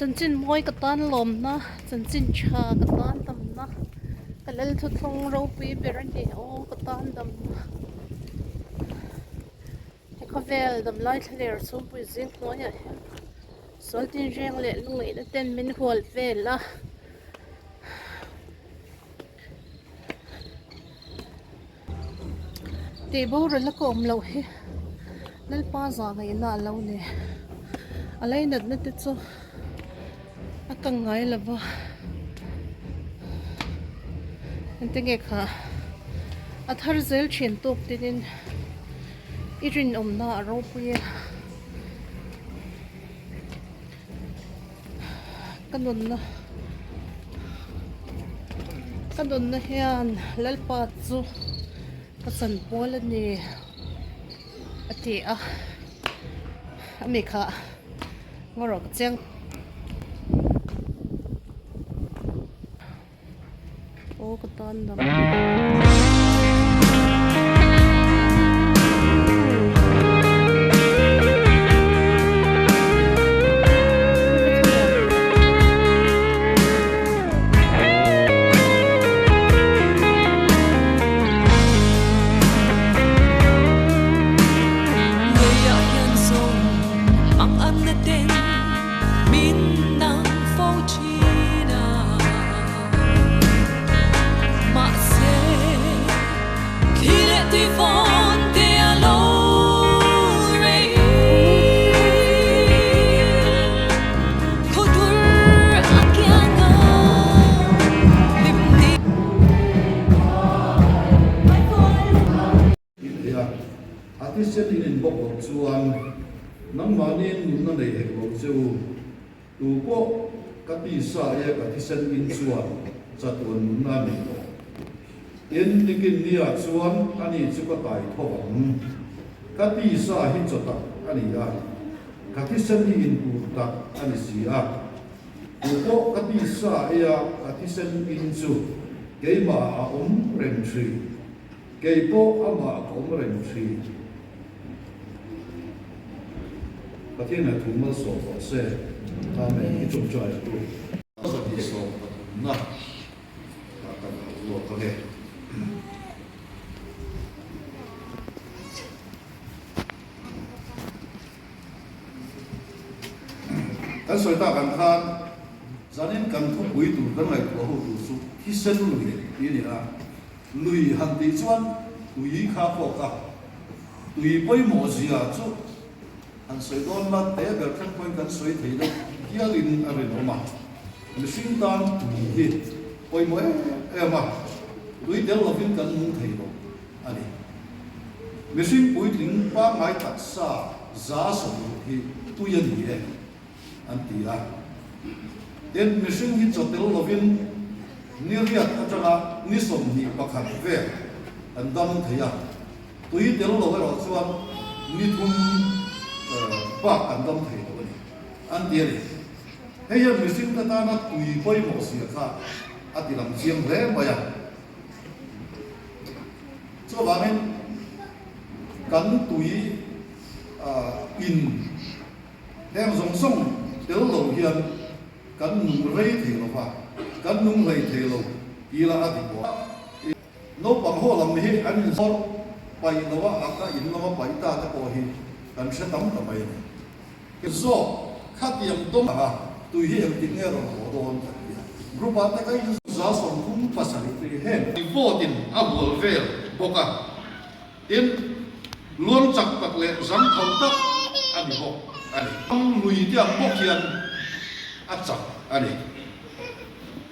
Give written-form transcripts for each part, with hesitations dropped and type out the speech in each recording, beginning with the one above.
chân chín môi cái tan lồm na chân chín cha cái tan tầm na cái lên thuật thông râu pi về rồi nè ô cái tan tầm na cái có vẻ tầm lại thay đổi số bùi riêng nói nhỉ số tiền riêng lệ lúc này nó tên mình hual về là thì bố rồi là cồm lâu hết nên ba giờ ngày nào lâu nè ở đây nè nó tết số à càng ngày là vợ anh tiếng nghe cả à thar zel chuyện tốt thì nên ít chuyện na rồi bây cái đồn na hiền lấy ba chú cái sân bò lên nè à thì à mình cả ngồi rồi cái chăng ô cái tan đó Artisan in bok chuan nang manin na nei hek lo chu tu ko ka ti sa e artisan in chuan chatun na mi lo in tikin nia chuan ani chu ka tai thom ka ti sa hi chota ani ya artisan in tu ta ani si a tu ko ka ti sa e artisan in chu ke ma a rem thri ke po ama rem thriประเทศนั้นถูกมาสอบเสร็จทำให้จงใจดูก็จะมีสอบนะการรู้เขาเนี่ยการสวยตากันทานจากนั้นการทุบปุ๋ยดูกันไหนตัวเขาดูสุที่เส้นลุยนี่นะลุยหันตีจวนลุยข้าพกะลุยไปหมอสิอาจุอันสวยก้อนละแต่แบบทั้งคนกันสวยถี่เลยที่ลินอะไรหนูมามันสิ่งต่างที่ไปหมดมาด้วยเดี๋ยวเราเป็นกันมุ่งถี่ลงอันนี้มันสิ่งปุ๋ยถึงป้าไม้ตัดซาจ้าสมุที่ตุยนี่เองอันที่ละเดี๋ยวมันสิ่งที่จะเดี๋ยวเราเป็นนี่เรียกก็จะละนิสมนี่ประคันเวอันดำที่อ่ะตุยเดี๋ยวเราไปเราชวนนิทุนป้ากันต้องเห็นตัวนี้อันเดียวเลยให้ยังมีสิ่งต่างๆตุยไปหมดเสียค่าอันที่ลำเชียงแหลมไปอ่ะส่วนบางทีกันตุยอินแห่งส่งเดี๋ยวเราเห็นกันนุ่งไรเทลว่ากันนุ่งไรเทลกีฬาที่ว่านกบางหัวลำนี้อันนี้สดไปนว่าอักตาอินนว่าไปตาตะโกหิกันเชื่อตั้งทำไมเนี่ยก็โซ่ข้าเตรียมต้มอ่ะตุยเหี้ยติดเนี่ยเราโดนกันเนี่ยรูปแบบก็ยิ่งสะสมคุ้มภาษาลิเห็นอีโฟตินอับวลเวลบอกอ่ะอินล้วนจักตักเละสังเขาตักอันนี้บอกอันนี้ต้องลุยเดียบบอกเขียนอัดจักอันนี้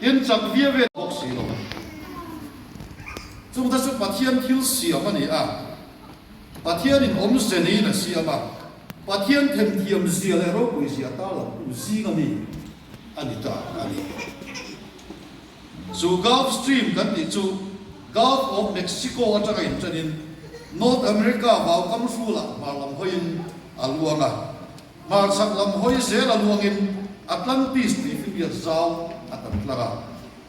อินจักเวียเวบอกสีลงจงถ้าสุปะเทียนทิ้งเสียมันนี่อ่ะปะเทียนนี่อมเสนีน่ะเสียมาปะเทียนเต็มเทียมเสียเลยเราคุยเสียตาละอุซีก็มีอันนี้ตาอันนี้สู่ Gulf Stream กันนี่สู่ Gulf of Mexico อันจะกันจะนี่ North America มาคำสู้ละมาลำห้อยอาลวงอ่ะมาสักลำห้อยเสียละลวงอิน Atlantis ที่ฟิลิปปินส์อัตตลา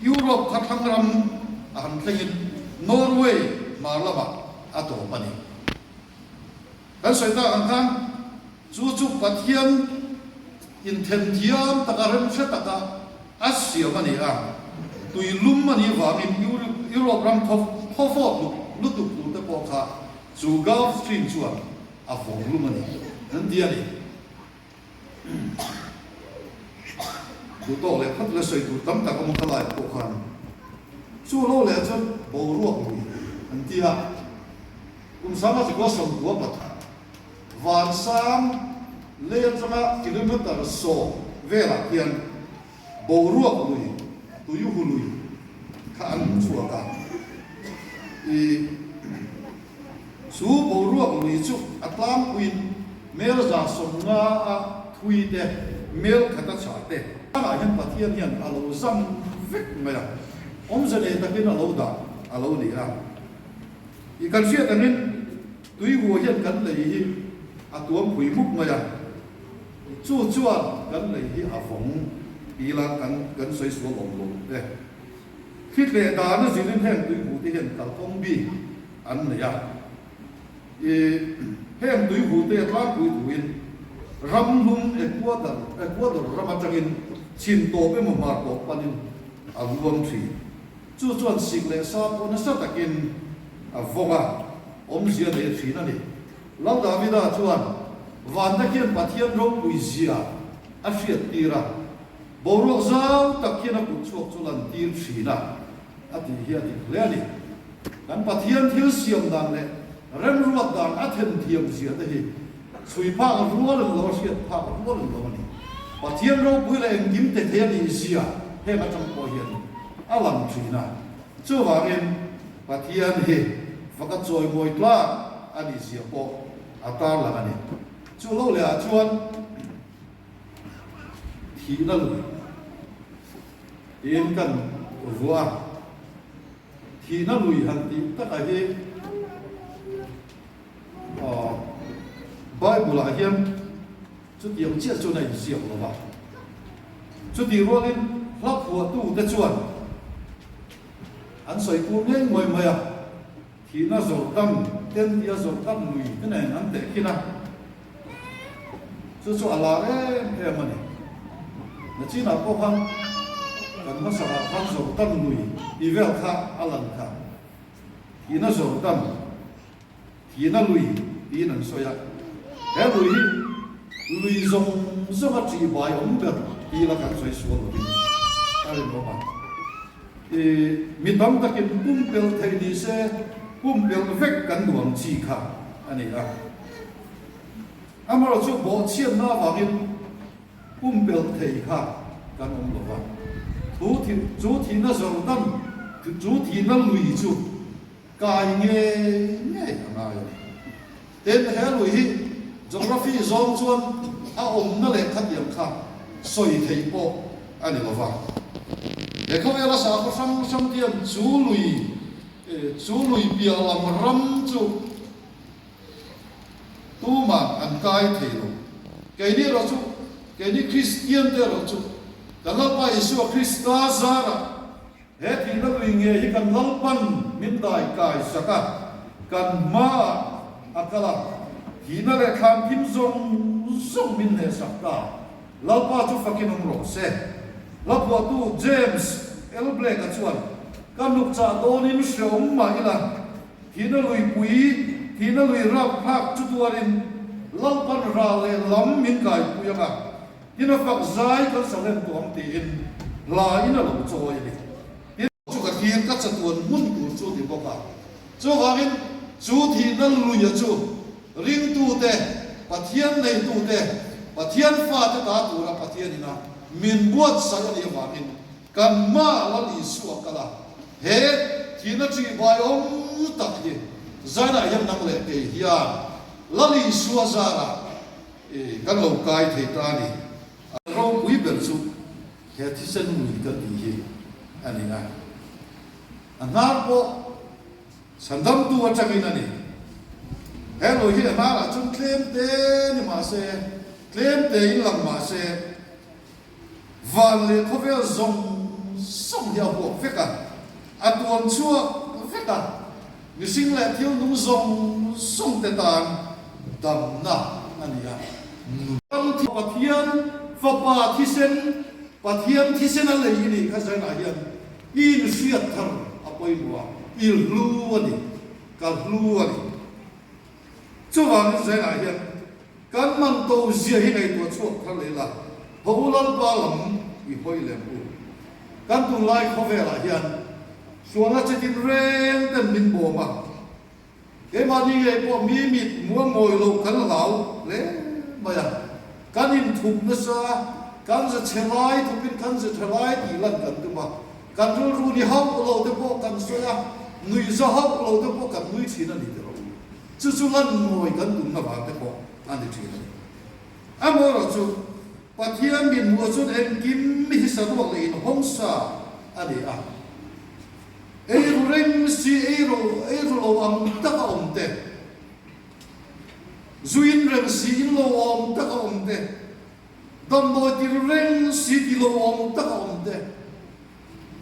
ยุโรปขัดทั้งรำอันเทียนนอร์เวย์มาละมาอัตโตปนีกันสวยตากันทั้งจู่ๆปะเทียน in then thiam takarem se taka asia mani a tui lum mani wangin Europe ram thofo lutuk tu te po kha chu Gulf Stream chuan a phong lum mani nan dia ni du to le khat le soi tu tam ta ko mo khalai po khan chu lo le chon bo ruak ni an dia sama si ko som ko pat van sam le chama kilometer so vela kian bo ruak lui tu yu hu lui kha an chua ka i su bo ruak lui chu atlam queen mel za som nga a thui de mel khata cha te ala yan pathian yan alo zam vek maya om zane takin alo da alo ni a i kan sia tanin tui wo hian kan lei hi a tuam phui muk maya chu chuan kan lei hi a phong ila kan soi su lom lo de khit le da na zin hen tui hu ti hen kal phong bi an ne ya e hen tui hu te tla tui tuin ram lum Ecuador ramatangin chin to pe mo mar to panin a luam thi chu chuan sik le sa po na sa takin a vonga om zia de thi na ni lau davida chuan van takin pathian ro pui zia a hriat tira borok zau takin a kut chuak chulan tir thi na ati hi ati hle ani kan pathian thil siam dan le rem ruat dan a then thiam zia te hi sui pa rual lo siat pa rual lo ni pathian ro pui le engim te the ni zia he ma cham ko hian alam thi na chu wangin pathian he fakat joy moi tla ani sia po atar la ani chu lo le a chuan thi na lu in kan ruwa thi na lui han ti ta ka he Bible a hian chu tiam chia chu nei sia lo ba chu ti ruangin hlak hu tu te chuan an soi pu nei moi mai a thì nó rồi tâm tên dia rồi tâm lùi cái này nó để khi nào cho là đấy em mà này là chỉ là có khăn cần nó sẽ khăn rồi tâm lùi đi về khác alan khác thì nó rồi tâm thì nó lùi đi nó soi à cái lùi dùng rất là chỉ bài ông được đi là càng soi xuống rồi ta lên đó mà mình đóng ta kiến bung bel thay đi xe bung bel vek kan duang chi kha ani a amaro chu bo chiam na wangin bung bel thei kha kan om lo wa chú thi na zong tam chú thi na lui chu kai nge na yo ten he lui hi geography zong chuan a om na le khat yam kha soi thei po ani lo wa để không ai là sao có some tiền chú lùi bia làm râm chú tu mà ăn cay thì rồi cái này rồi chú cái này Christian thế rồi chú cái là phải Giêsu Christa ra hết thì nó lùi nghe thì cần lăng pan miền đại cài saka cần ma akala thì nó lại tham phim zong miền này saka lão pa chú phải kinh ông rose lão pa tu James el Blake chuan kan luk cha donin shom ma ila thina lui pui thina lui rap phak chu tuarin lalpan ra le lam min kai puyanga thina fak zai kan salen tuam ti in la ina lo choi ni chu ka thir ka cha tuan mun tu chu ti boka chu wangin chu thina lui ya chu ring tu te pathian nei tu te pathian fa te ta tu ra pathian ina min buat sa ni wangin kan ma la ni su kala he thina chi bai om tak hi zana yam nang le te hiya la ni su zara kan lo kai thei ta ni ro pui ber su he thi sen ni ka ti hi ani na anar po sandam tu atangin ani he lo hi na la chung claim te ni ma se claim te in lang ma se van le khovel zong song dia bo feka atuam chua feka ni sing le thiu nung zong song te tan dam na ania tam thi pathian fa pa thi sen pathian thi sen a lei ni kha zai na hian in riat thar apoi bua il hlu ani kal hlu ani chu wang zai na hian kan man to zia hi nei to chu thar le la holan pa lam i hoi le pu kan tung lai kho ve la hian suanga chatin reng ten min bo ma cái mà đi cái bộ mi mịt mua ngồi lâu cắn lão lẽ mà ya cắn in thục nó sao cắn giờ chơi lại thục in cắn giờ chơi lại thì lần cắn tu mà cắn rồi rồi đi học lâu thì bộ cắn sao ya người ra học lâu thì bộ cắn người chỉ là đi được chứ chứ lần ngồi cắn tu nó vào cái bộ anh đi chỉ là à mua rồi chú bà thiên miền mua chú em kim mi sa tu lại in hong sa anh đi à reng si lo am ta ka om te zuin reng si lo am ta ka om te dam do ti reng si ti lo am ta ka om te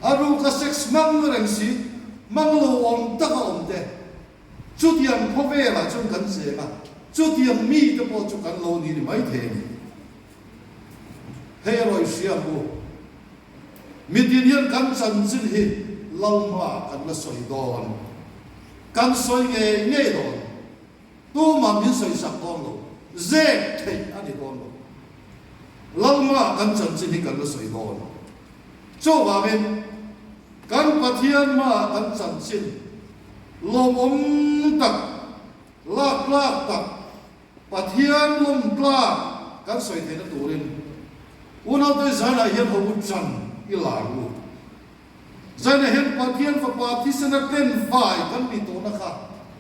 aru ka sex mang reng si mang lo am ta ka om te chu tiam pho ve la chung kan se ma chu tiam mi te po chu kan lo ni mai the ni he roi siam bu mi tin hian kan chan chin hi lâu mà cần là soi đòn, cần soi nghe đòn, tu mà miễn soi sạc đòn luôn, dễ thấy anh đi đòn luôn, lâu mà cần chân chính thì cần là soi đòn, cho vào bên, cần phát hiện mà cần chân chính, lom tắc, lak tắc, phát hiện lom tắc, cần soi thấy nó đủ lên, uốn tới giải lại hiện hậu chân, yêu lại luôn. Giờ này hiện bản thiên và bản thi sinh ra tên phải căn bị tổ na khác,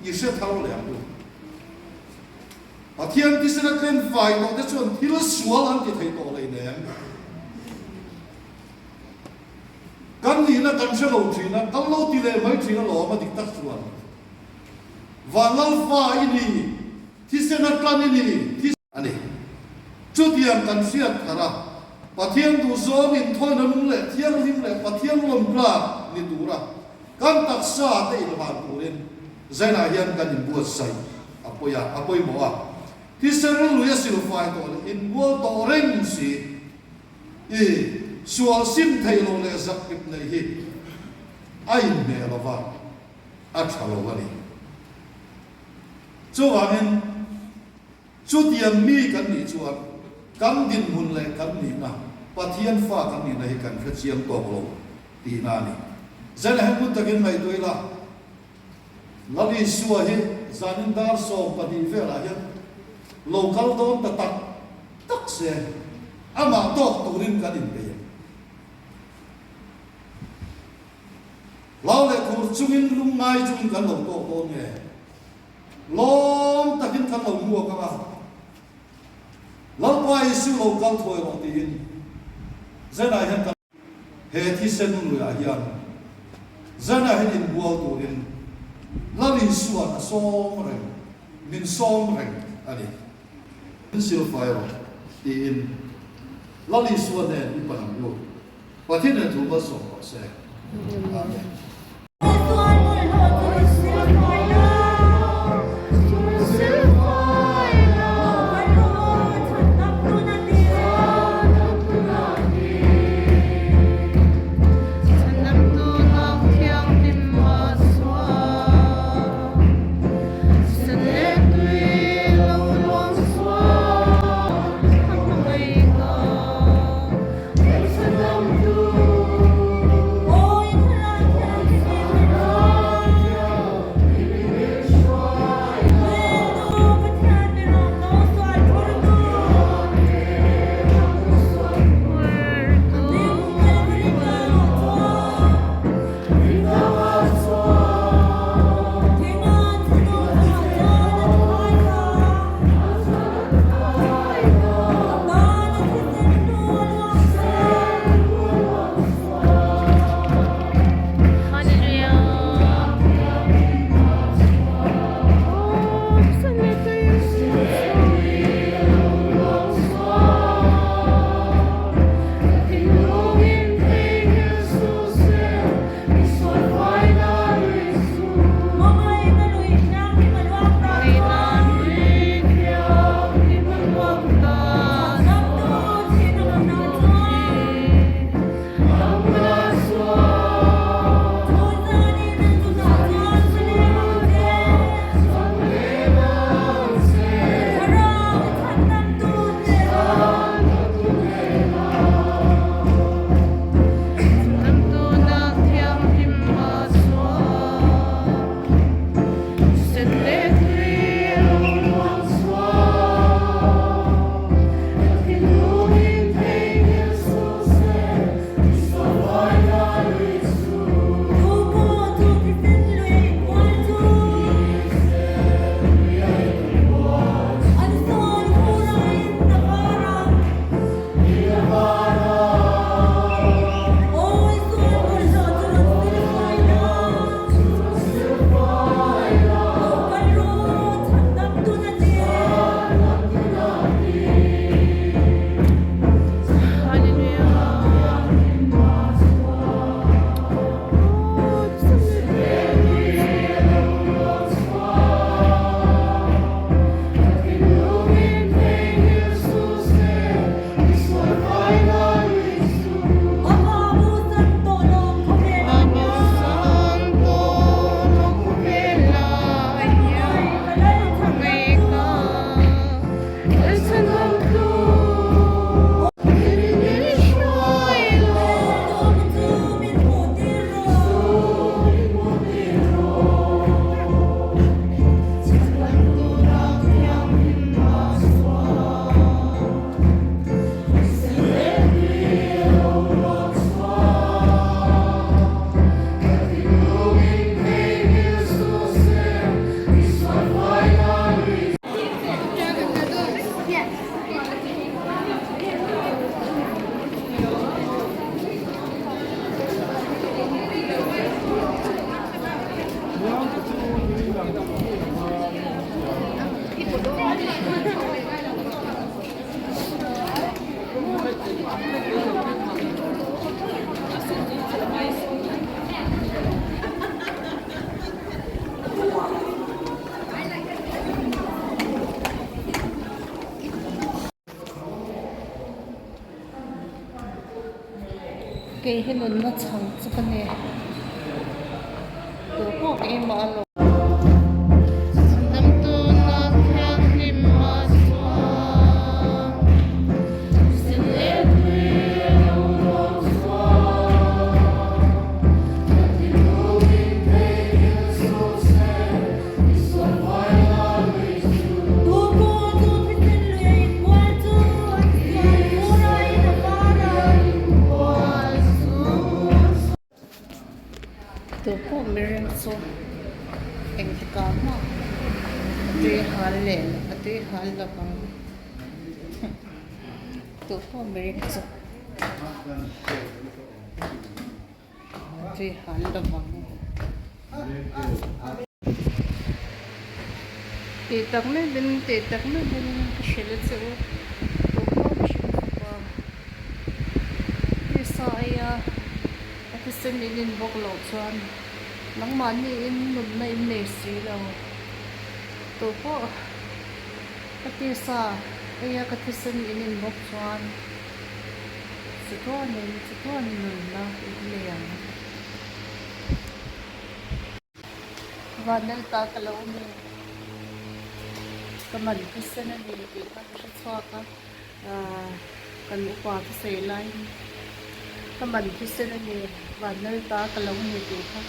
ý sẽ tháo lẻm luôn. Bản thiên thi sinh ra tên phải tổ để chuẩn thi là xóa lăn thì thấy tổ này nè. Căn gì là căn sẽ lâu chuyện là căn lâu thì lệ mấy chuyện là lỗ mà địch tắc chuẩn. Và lâu phải đi thi sinh ra căn đi thi anh đi. Chút tiền căn siết thà bà thiên tu số mình thôi nó đúng lệ thiên lim lệ bà thiên lom ra ni tu ra kan tak sa te il ban tu len zaina hian kan in buat sai apoi mo a ti seru lu ya sil fai to in buat to reng si e sual sim thai lo le zak ip nei hi ai me lo va a chalo wa ni chu wa men chu tiam mi kan ni chuan kam din mun le kam ni na pathian fa kam ni nei kan kha chiang to lo ti na ni zan ha mun takin mai toila lali suwa hi zanin dar so padi ve la ya local don ta tak se ama to turin kan in be lao le kur chungin lung ngai chung kan lo to nge lom takin kan lo mua ka ma lâu qua isu lâu cao thôi một tiền, giờ này hiện hệ thi sinh người à hiền, giờ này hiện in buôn tu in, là lý suan à song rồi, min song rồi, anh đi, min siêu phai rồi, tiền, là lý suan này đi bằng nhiều, và thiên này thủ bất song có sẽ, amen. cái hình nó chẳng cho cái này tôi có cái mà lo tâm tư nó theo tim mà xin em tôi có miếng số anh thì có mà tôi hal lên tôi hal là bằng tôi có miếng số tôi hal là bằng thì tắc nó bên cái xe lết số tôi có xe qua cái sai cái sân in bọc lột xoan nắng màn như in một ngày nề xí đâu tôi có cái tia sa cái sân in bọc xoan sẽ có nên là liền và nên ta cái lâu này cái mình cái sân này thì các cái xoa các cần qua cái xe lại cái mình cái sân này và nơi ta cái lâu này thì các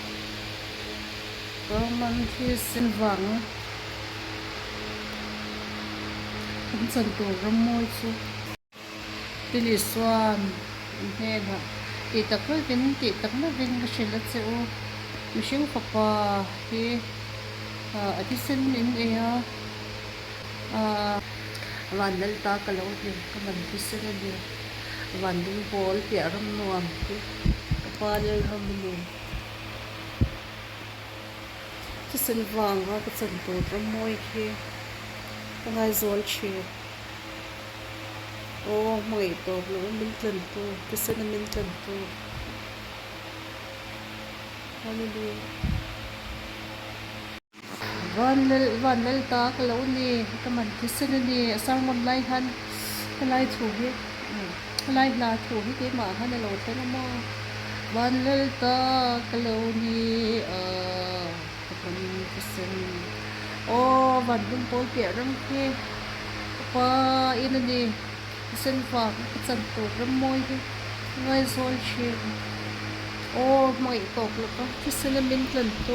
có mình cái sân vàng cũng sân tổ râm môi chứ thì lì xoan thế là thì tắc nó bên cái xe lát xe ô mình xem qua cái ở cái sân này và nơi ta cái lâu này cái mình cái sân này và những ball thì râm nuam cái palel râm nuam cái sân vàng ha cái sân tổ râm môi kia cái ngay zol chi ô mày tổ nó mình chân tổ cái sân mình chân tổ hallelujah vanel ta cái lâu này cái mình cái sân này sang một lai han cái lai thủ hết cái lai là thủ hết cái mà han là lâu thế mà vanel ta cái lâu này cái mình cái sân ô van đúng bố kia râm kia qua in này sân vàng cái sân tổ râm môi đi ngay rồi chuyện ô mày tộc là có cái sân mình lần to